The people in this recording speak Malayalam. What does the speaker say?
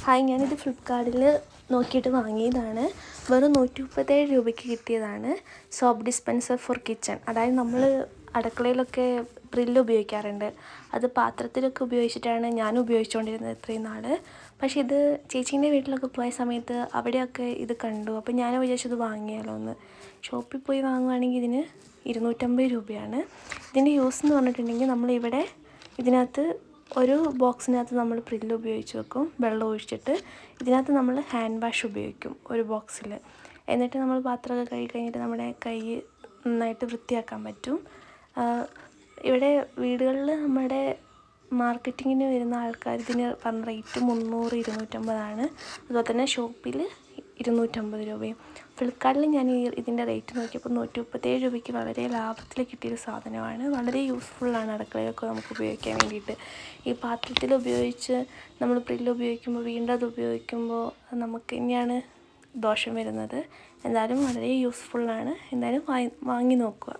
ഹായ്, ഞാനിത് ഫ്ലിപ്പ്കാർട്ടിൽ നോക്കിയിട്ട് വാങ്ങിയതാണ്. വെറും 137 രൂപയ്ക്ക് കിട്ടിയതാണ്. Soap dispenser four kitchen. അതായത് നമ്മൾ അടുക്കളയിലൊക്കെ പ്രില്ല് ഉപയോഗിക്കാറുണ്ട്. അത് പാത്രത്തിലൊക്കെ ഉപയോഗിച്ചിട്ടാണ് ഞാൻ ഉപയോഗിച്ചുകൊണ്ടിരുന്നത് ഇത്രയും നാൾ. പക്ഷേ ഇത് ചേച്ചീൻ്റെ വീട്ടിലൊക്കെ പോയ സമയത്ത് അവിടെയൊക്കെ ഇത് കണ്ടു. അപ്പോൾ ഞാൻ വിചാരിച്ചത് വാങ്ങിയാലോ എന്ന്. ഷോപ്പിൽ പോയി വാങ്ങുകയാണെങ്കിൽ ഇതിന് 250 രൂപയാണ്. ഇതിൻ്റെ യൂസ് എന്ന് പറഞ്ഞിട്ടുണ്ടെങ്കിൽ നമ്മളിവിടെ ഇതിനകത്ത് ഒരു ബോക്സിനകത്ത് നമ്മൾ പ്രില്ല് ഉപയോഗിച്ച് വെക്കും, വെള്ളം ഒഴിച്ചിട്ട്. ഇതിനകത്ത് നമ്മൾ ഹാൻഡ് വാഷ് ഉപയോഗിക്കും ഒരു ബോക്സിൽ. എന്നിട്ട് നമ്മൾ പാത്രമൊക്കെ കഴുകി കഴിഞ്ഞിട്ട് നമ്മുടെ കൈ നന്നായിട്ട് വൃത്തിയാക്കാൻ പറ്റും. ഇവിടെ വീടുകളിൽ നമ്മുടെ മാർക്കറ്റിങ്ങിന് വരുന്ന ആൾക്കാർ ഇതിന് പറഞ്ഞ റേറ്റ് 300, 250 അതുപോലെ തന്നെ ഷോപ്പിൽ 250 രൂപയും. ഫ്ലിപ്പ്കാർട്ടിൽ ഞാൻ ഇതിൻ്റെ റേറ്റ് നോക്കിയപ്പോൾ 137 രൂപയ്ക്ക് വളരെ ലാഭത്തിൽ കിട്ടിയൊരു സാധനമാണ്. വളരെ യൂസ്ഫുള്ളാണ് അടുക്കളയിലൊക്കെ നമുക്ക് ഉപയോഗിക്കാൻ വേണ്ടിയിട്ട്. ഈ പാത്രത്തിൽ ഉപയോഗിച്ച് നമ്മൾ പ്രില്ല് ഉപയോഗിക്കുമ്പോൾ വീണ്ടും അത് ഉപയോഗിക്കുമ്പോൾ നമുക്ക് തന്നെയാണ് ദോഷം വരുന്നത്. എന്തായാലും വളരെ യൂസ്ഫുള്ളാണ്. എന്തായാലും വാങ്ങി നോക്കുക.